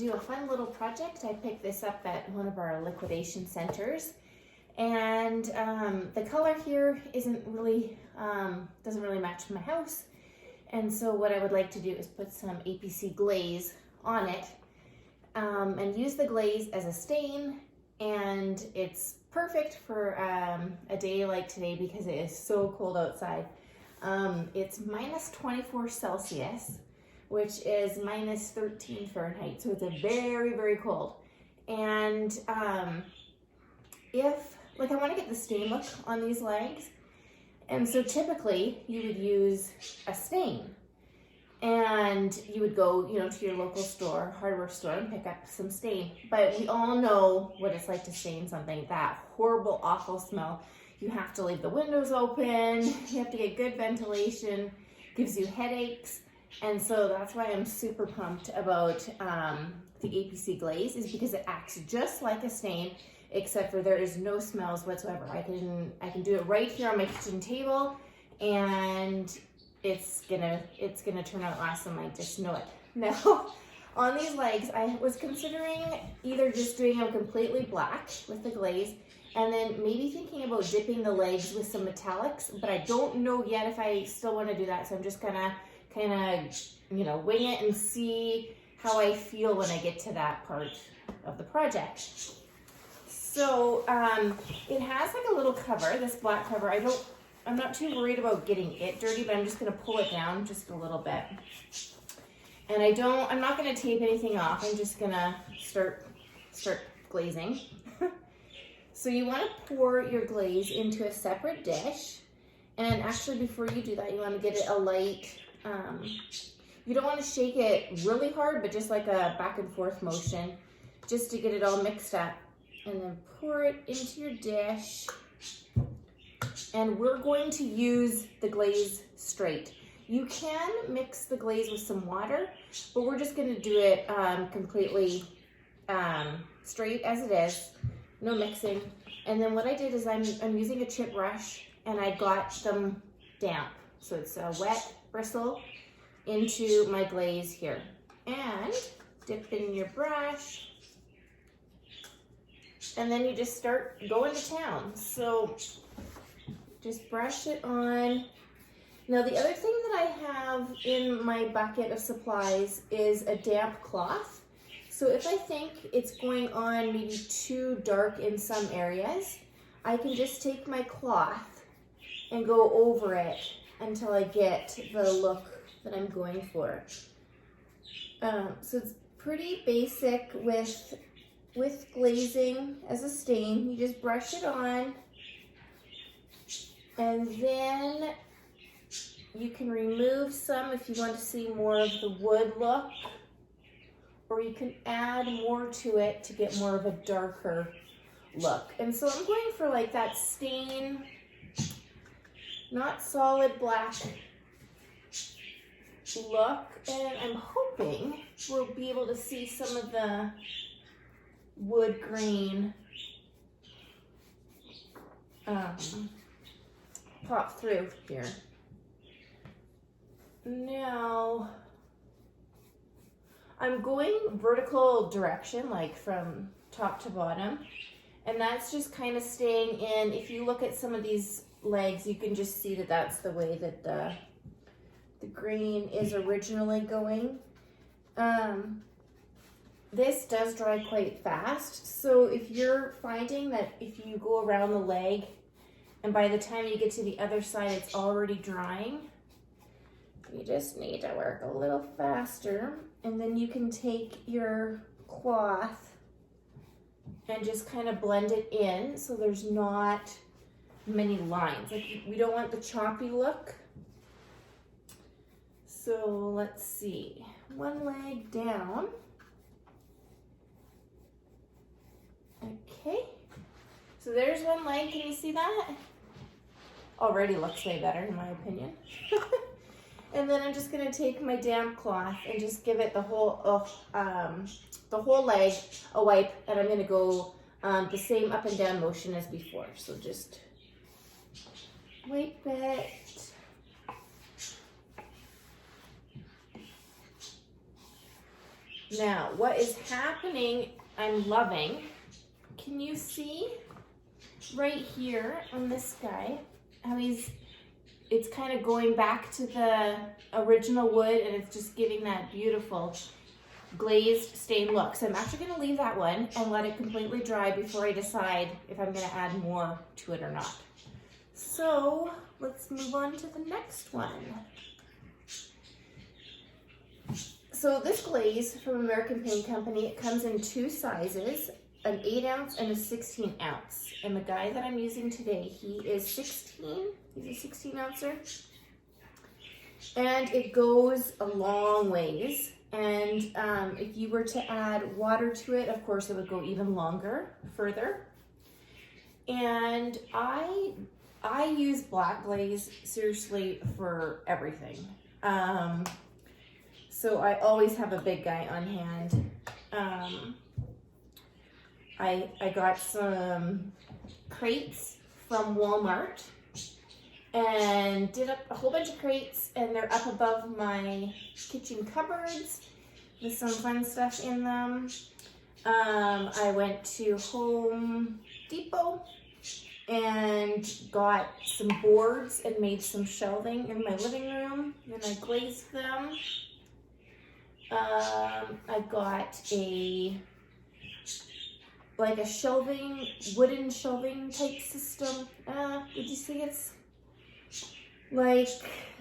do a fun little project. I picked this up at one of our liquidation centers, and the color here isn't really, doesn't really match my house. And so what I would like to do is put some APC glaze on it, and use the glaze as a stain. And it's perfect for a day like today because it is so cold outside. It's minus 24 Celsius, which is minus 13 Fahrenheit. So it's a very, very cold. And I want to get the stain look on these legs. And so typically you would use a stain, and you would go, to your local store, hardware store, and pick up some stain. But we all know what it's like to stain something. That horrible, awful smell. You have to leave the windows open. You have to get good ventilation. Gives you headaches. And so that's why I'm super pumped about the APC glaze, is because it acts just like a stain, except for there is no smells whatsoever. I can do it right here on my kitchen table, and it's gonna turn out awesome. I just know it. Now, on these legs, I was considering either just doing them completely black with the glaze, and then maybe thinking about dipping the legs with some metallics, but I don't know yet if I still want to do that. So I'm just gonna kind of, wing it and see how I feel when I get to that part of the project. So it has like a little cover, this black cover. I'm not too worried about getting it dirty, but I'm just gonna pull it down just a little bit. And I'm not gonna tape anything off. I'm just gonna start glazing. So you wanna pour your glaze into a separate dish. And actually before you do that, you wanna get it a light, you don't wanna shake it really hard, but just like a back and forth motion, just to get it all mixed up. And then pour it into your dish. And we're going to use the glaze straight. You can mix the glaze with some water, but we're just gonna do it completely straight as it is, no mixing. And then what I did is I'm using a chip brush, and I got them damp. So it's a wet bristle into my glaze here. And dip in your brush, and then you just start going to town. So just brush it on. Now the other thing that I have in my bucket of supplies is a damp cloth. So if I think it's going on maybe too dark in some areas, I can just take my cloth and go over it until I get the look that I'm going for. So it's pretty basic with glazing as a stain. You just brush it on, and then you can remove some if you want to see more of the wood look, or you can add more to it to get more of a darker look. And so I'm going for like that stain, not solid black look, and I'm hoping we'll be able to see some of the wood grain pop through here. Now I'm going vertical direction, like from top to bottom, and that's just kind of staying in. If you look at some of these legs, you can just see that that's the way that the grain is originally going. This does dry quite fast, so if you're finding that if you go around the leg and by the time you get to the other side it's already drying, you just need to work a little faster. And then you can take your cloth and just kind of blend it in so there's not many lines. Like, we don't want the choppy look. So let's see, one leg down. Okay, so there's one leg. Can you see that? Already looks way better in my opinion. And then I'm just gonna take my damp cloth and just give it the whole leg a wipe, and I'm gonna go the same up and down motion as before. So just wipe it. Now, what is happening, I'm loving, can you see right here on this guy, how it's kind of going back to the original wood and it's just giving that beautiful glazed stain look. So I'm actually going to leave that one and let it completely dry before I decide if I'm going to add more to it or not. So let's move on to the next one. So this glaze from American Paint Company, it comes in two sizes, an 8 ounce and a 16 ounce. And the guy that I'm using today, he is 16, he's a 16 ouncer. And it goes a long ways. And if you were to add water to it, of course it would go even longer, further. And I use black glaze seriously for everything. So I always have a big guy on hand. I got some crates from Walmart and did up a whole bunch of crates, and they're up above my kitchen cupboards with some fun stuff in them. I went to Home Depot and got some boards and made some shelving in my living room, and I glazed them. I got like a shelving, wooden shelving type system. Would you say it's like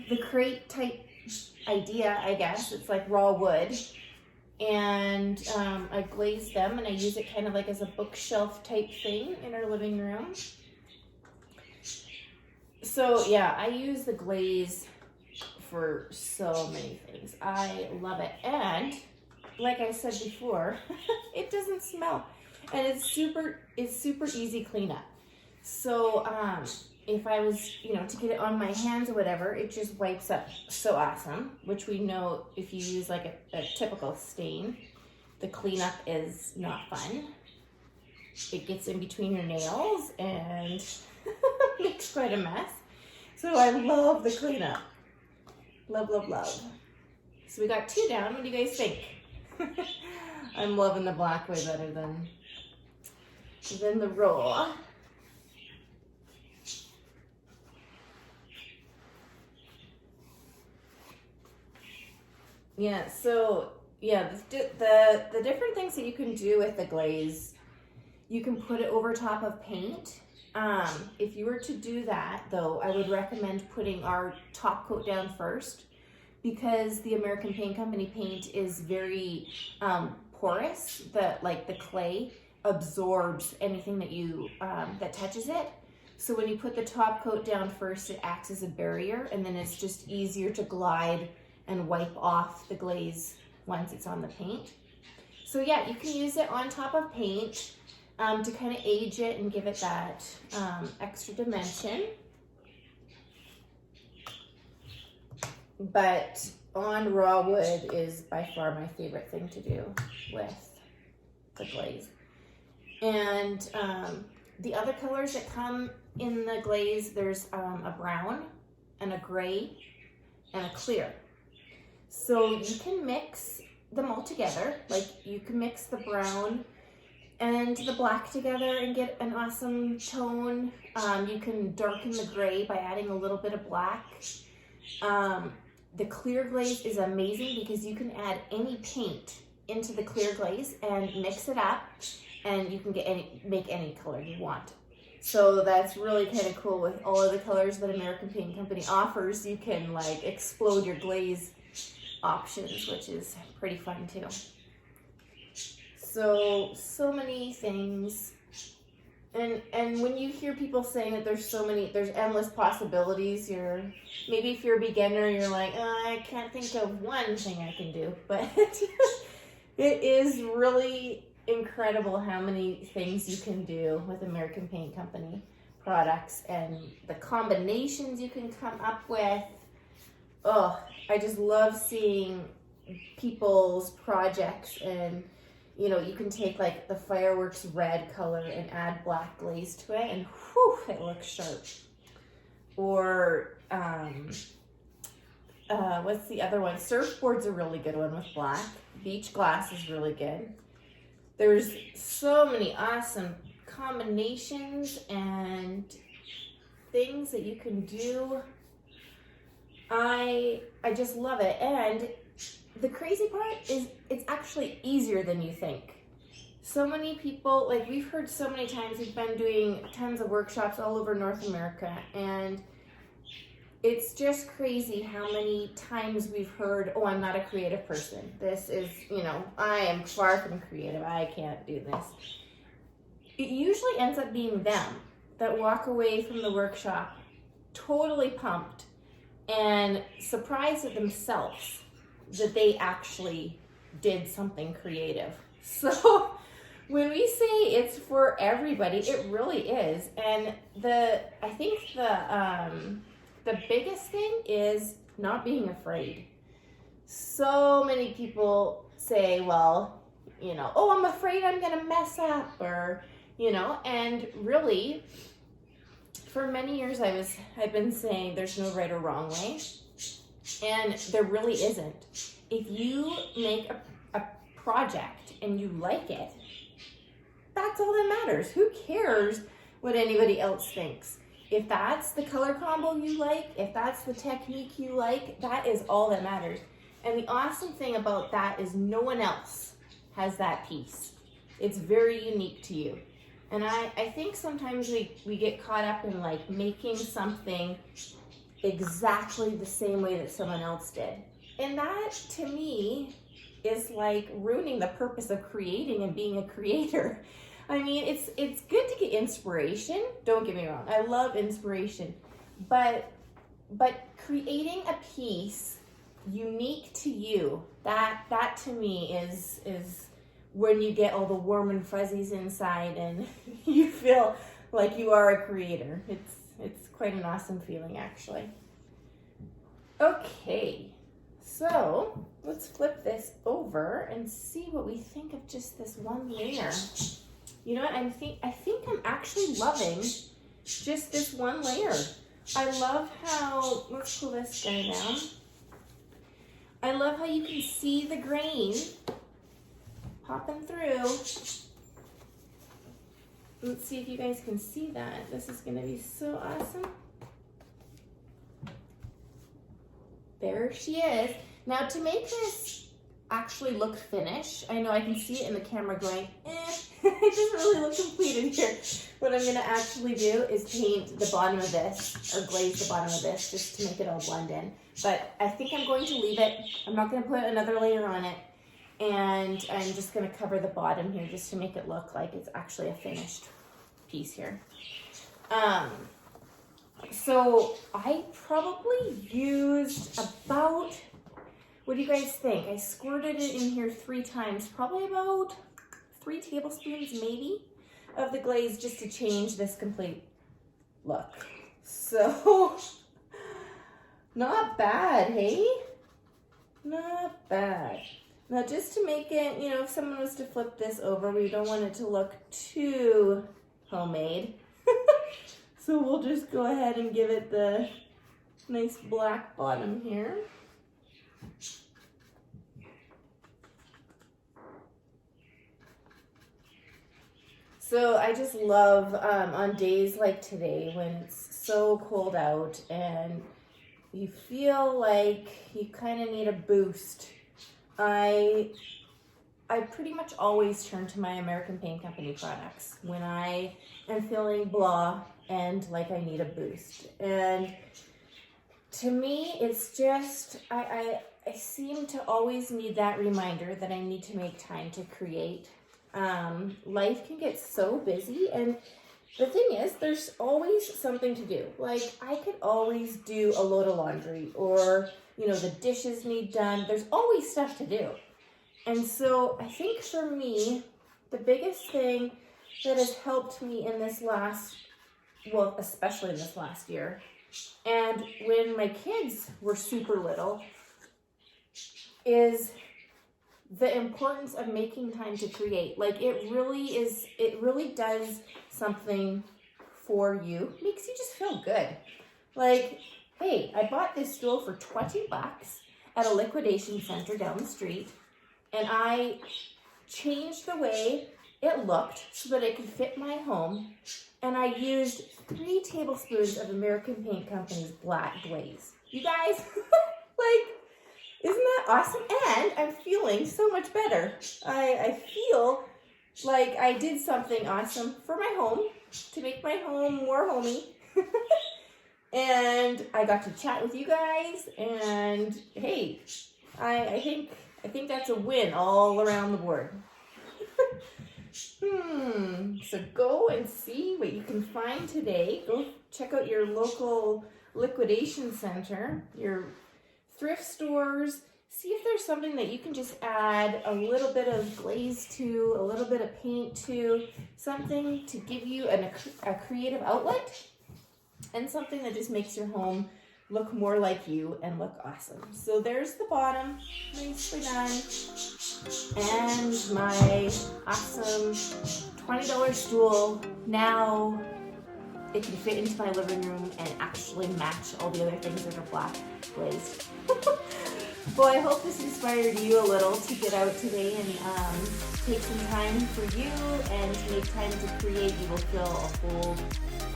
the crate type idea, I guess. It's like raw wood. And I glazed them and I use it kind of like as a bookshelf type thing in our living room. So yeah, I use the glaze for so many things. I love it. And like I said before, it doesn't smell. And it's super easy cleanup. So if I was, to get it on my hands or whatever, it just wipes up so awesome, which we know if you use like a typical stain, the cleanup is not fun. It gets in between your nails and makes quite a mess. So I love the cleanup. Love, love, love. So we got 2 down. What do you guys think? I'm loving the black way better than the raw. Yeah, so yeah, the different things that you can do with the glaze, you can put it over top of paint. If you were to do that, though, I would recommend putting our top coat down first, because the American Paint Company paint is very porous. The clay absorbs anything that you that touches it. So when you put the top coat down first, it acts as a barrier, and then it's just easier to glide and wipe off the glaze once it's on the paint. So yeah, you can use it on top of paint to kind of age it and give it that extra dimension. But on raw wood is by far my favorite thing to do with the glaze. And the other colors that come in the glaze, there's a brown and a gray and a clear. So you can mix them all together. Like you can mix the brown and the black together and get an awesome tone. You can darken the gray by adding a little bit of black. The clear glaze is amazing because you can add any paint into the clear glaze and mix it up, and you can make any color you want. So that's really kind of cool with all of the colors that American Paint Company offers. You can like explode your glaze options, which is pretty fun too. So many things. And when you hear people saying that there's endless possibilities, maybe if you're a beginner, you're like, oh, I can't think of one thing I can do. But it is really incredible how many things you can do with American Paint Company products and the combinations you can come up with. Oh, I just love seeing people's projects, and you can take like the fireworks red color and add black glaze to it, and whew, it looks sharp. Or what's the other one? Surfboard's a really good one with black. Beach glass is really good. There's so many awesome combinations and things that you can do. I just love it. And the crazy part is it's actually easier than you think. So many people, like we've heard so many times, we've been doing tons of workshops all over North America, and it's just crazy how many times we've heard, oh, I'm not a creative person. This is, I am far from creative. I can't do this. It usually ends up being them that walk away from the workshop totally pumped and surprised at themselves that they actually did something creative. So when we say it's for everybody, it really is. And I think the biggest thing is not being afraid. So many people say, well, oh, I'm afraid I'm gonna mess up, or, and really, for many years I've been saying there's no right or wrong way, and there really isn't. If you make a project and you like it, that's all that matters. Who cares what anybody else thinks? If that's the color combo you like, if that's the technique you like, that is all that matters. And the awesome thing about that is no one else has that piece. It's very unique to you. And I think sometimes we get caught up in like making something exactly the same way that someone else did. And that, to me, is like ruining the purpose of creating and being a creator. I mean, it's good to get inspiration. Don't get me wrong. I love inspiration. But creating a piece unique to you, that to me is when you get all the warm and fuzzies inside and you feel like you are a creator. It's quite an awesome feeling, actually. Okay, so let's flip this over and see what we think of just this one layer. You know what, I think I'm actually loving just this one layer. I love how, let's pull this guy down. I love how you can see the grain popping through. Let's see if you guys can see that. This is gonna be so awesome. There she is. Now to make this actually look finished, I know I can see it in the camera going, it doesn't really look completed here. What I'm gonna actually do is paint the bottom of this, or glaze the bottom of this, just to make it all blend in. But I think I'm going to leave it. I'm not gonna put another layer on it. And I'm just gonna cover the bottom here just to make it look like it's actually a finished piece here. So I probably used about, what do you guys think? I squirted it in here 3 times, probably about 3 tablespoons maybe of the glaze just to change this complete look. So not bad, hey? Not bad. Now just to make it, if someone was to flip this over, we don't want it to look too homemade. So we'll just go ahead and give it the nice black bottom here. So I just love on days like today when it's so cold out and you feel like you kind of need a boost. I pretty much always turn to my American Paint Company products when I am feeling blah and like I need a boost. And to me, it's just, I seem to always need that reminder that I need to make time to create. Life can get so busy, and the thing is, there's always something to do. Like, I could always do a load of laundry, or, the dishes need done. There's always stuff to do. And so I think for me, the biggest thing that has helped me in this especially in this last year, and when my kids were super little, is the importance of making time to create. Like, it really does something for you. Makes you just feel good. Like, hey, I bought this stool for $20 at a liquidation center down the street, and I changed the way it looked so that it could fit my home, and I used 3 tablespoons of American Paint Company's black glaze. You guys, like, isn't that awesome? And I'm feeling so much better. I feel like I did something awesome for my home to make my home more homey. And I got to chat with you guys, and hey, I think that's a win all around the board. So go and see what you can find today. Go check out your local liquidation center, your thrift stores. See if there's something that you can just add a little bit of glaze to, a little bit of paint to, something to give you a creative outlet, and something that just makes your home look more like you and look awesome. So there's the bottom, nicely done. And my awesome $20 stool. Now it can fit into my living room and actually match all the other things that are black glazed. Well, I hope this inspired you a little to get out today and take some time for you and to make time to create. You will feel a whole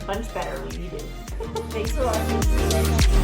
bunch better when you do. Thanks for watching.